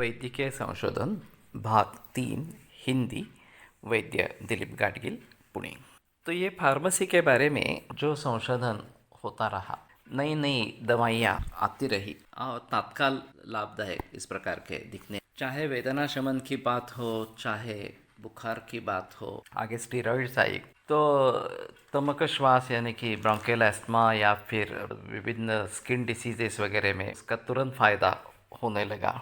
वैद्यकीय संशोधन भाग 3 हिंदी वैद्य दिलीप गाडगिल पुणे। तो ये फार्मेसी के बारे में जो संशोधन होता रहा, नई नई दवाइयाँ आती रही और तत्काल लाभदायक इस प्रकार के दिखने, चाहे वेदना शमन की बात हो, चाहे बुखार की बात हो, आगे स्टीरॉइड्स आई तो तमक श्वास यानी कि ब्रोंकियल एस्थमा या फिर विभिन्न स्किन डिसीजेस वगैरह में इसका तुरंत फ़ायदा होने लगा।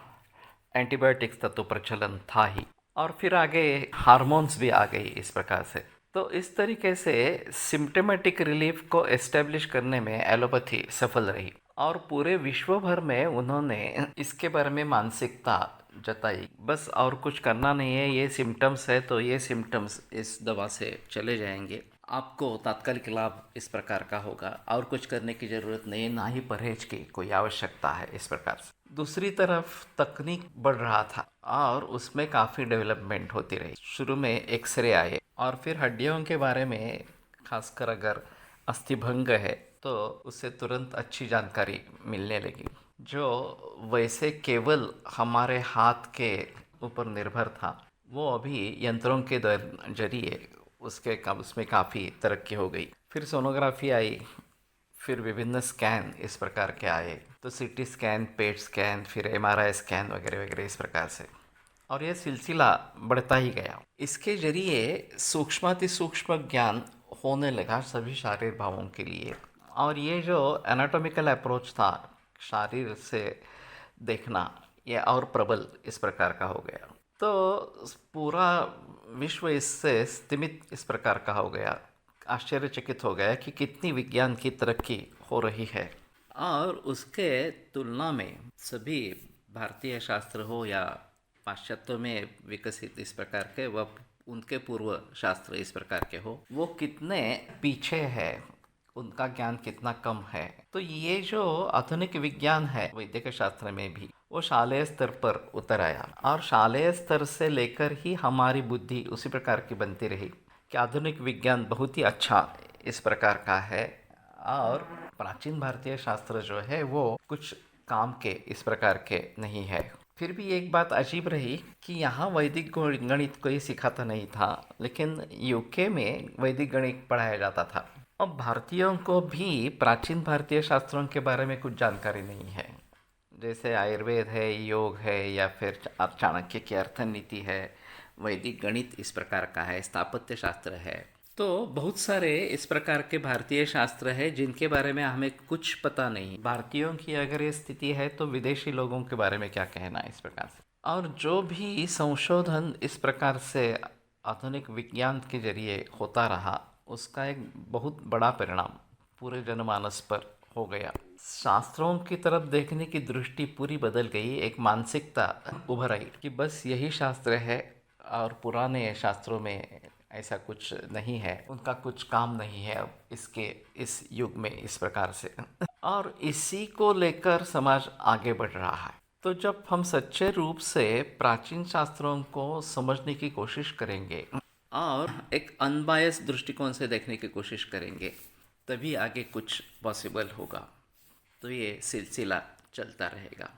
एंटीबायोटिक्स का तो प्रचलन था ही और फिर आगे हार्मोन्स भी आ गई इस प्रकार से। तो इस तरीके से सिम्टमेटिक रिलीफ को एस्टेब्लिश करने में एलोपैथी सफल रही और पूरे विश्व भर में उन्होंने इसके बारे में मानसिकता जताई, बस और कुछ करना नहीं है, ये सिम्टम्स है तो ये सिम्टम्स इस दवा से चले जाएंगे, आपको तात्कालिक लाभ इस प्रकार का होगा और कुछ करने की ज़रूरत नहीं है, ना ही परहेज की कोई आवश्यकता है इस प्रकार से। दूसरी तरफ तकनीक बढ़ रहा था और उसमें काफ़ी डेवलपमेंट होती रही। शुरू में एक्सरे आए और फिर हड्डियों के बारे में, खासकर अगर अस्थिभंग है तो उससे तुरंत अच्छी जानकारी मिलने लगी, जो वैसे केवल हमारे हाथ के ऊपर निर्भर था वो अभी यंत्रों के जरिए उसमें काफ़ी तरक्की हो गई। फिर सोनोग्राफी आई, फिर विभिन्न स्कैन इस प्रकार के आए, तो सीटी स्कैन, पेट स्कैन, फिर एमआरआई स्कैन वगैरह वगैरह इस प्रकार से, और यह सिलसिला बढ़ता ही गया। इसके जरिए सूक्ष्माति सूक्ष्म ज्ञान होने लगा सभी शारीरिक भावों के लिए, और ये जो एनाटॉमिकल अप्रोच था शरीर से देखना, ये और प्रबल इस प्रकार का हो गया। तो पूरा विश्व इससे स्तिमित इस प्रकार का हो गया, आश्चर्यचकित हो गया कि कितनी विज्ञान की तरक्की हो रही है। और उसके तुलना में सभी भारतीय शास्त्र हो या पाश्चात्य में विकसित इस प्रकार के, वह उनके पूर्व शास्त्र इस प्रकार के हो, वो कितने पीछे है, उनका ज्ञान कितना कम है। तो ये जो आधुनिक विज्ञान है वैद्यक शास्त्र में भी, वो शालेय स्तर पर उतर आया और शालेय स्तर से लेकर ही हमारी बुद्धि उसी प्रकार की बनती रही कि आधुनिक विज्ञान बहुत ही अच्छा इस प्रकार का है और प्राचीन भारतीय शास्त्र जो है वो कुछ काम के इस प्रकार के नहीं है। फिर भी एक बात अजीब रही कि यहाँ वैदिक गणित कोई सिखाता नहीं था, लेकिन यूके में वैदिक गणित पढ़ाया जाता था। अब भारतीयों को भी प्राचीन भारतीय शास्त्रों के बारे में कुछ जानकारी नहीं है, जैसे आयुर्वेद है, योग है, या फिर चाणक्य की अर्थनीति है, वैदिक गणित इस प्रकार का है, स्थापत्य शास्त्र है। तो बहुत सारे इस प्रकार के भारतीय शास्त्र है जिनके बारे में हमें कुछ पता नहीं। भारतीयों की अगर ये स्थिति है तो विदेशी लोगों के बारे में क्या कहना इस प्रकार से। और जो भी संशोधन इस प्रकार से आधुनिक विज्ञान के जरिए होता रहा, उसका एक बहुत बड़ा परिणाम पूरे जनमानस पर हो गया। शास्त्रों की तरफ देखने की दृष्टि पूरी बदल गई, एक मानसिकता उभर आई कि बस यही शास्त्र है और पुराने शास्त्रों में ऐसा कुछ नहीं है, उनका कुछ काम नहीं है अब इसके इस युग में इस प्रकार से। और इसी को लेकर समाज आगे बढ़ रहा है। तो जब हम सच्चे रूप से प्राचीन शास्त्रों को समझने की कोशिश करेंगे और एक अनबायस दृष्टिकोण से देखने की कोशिश करेंगे, तभी आगे कुछ पॉसिबल होगा। तो ये सिलसिला चलता रहेगा।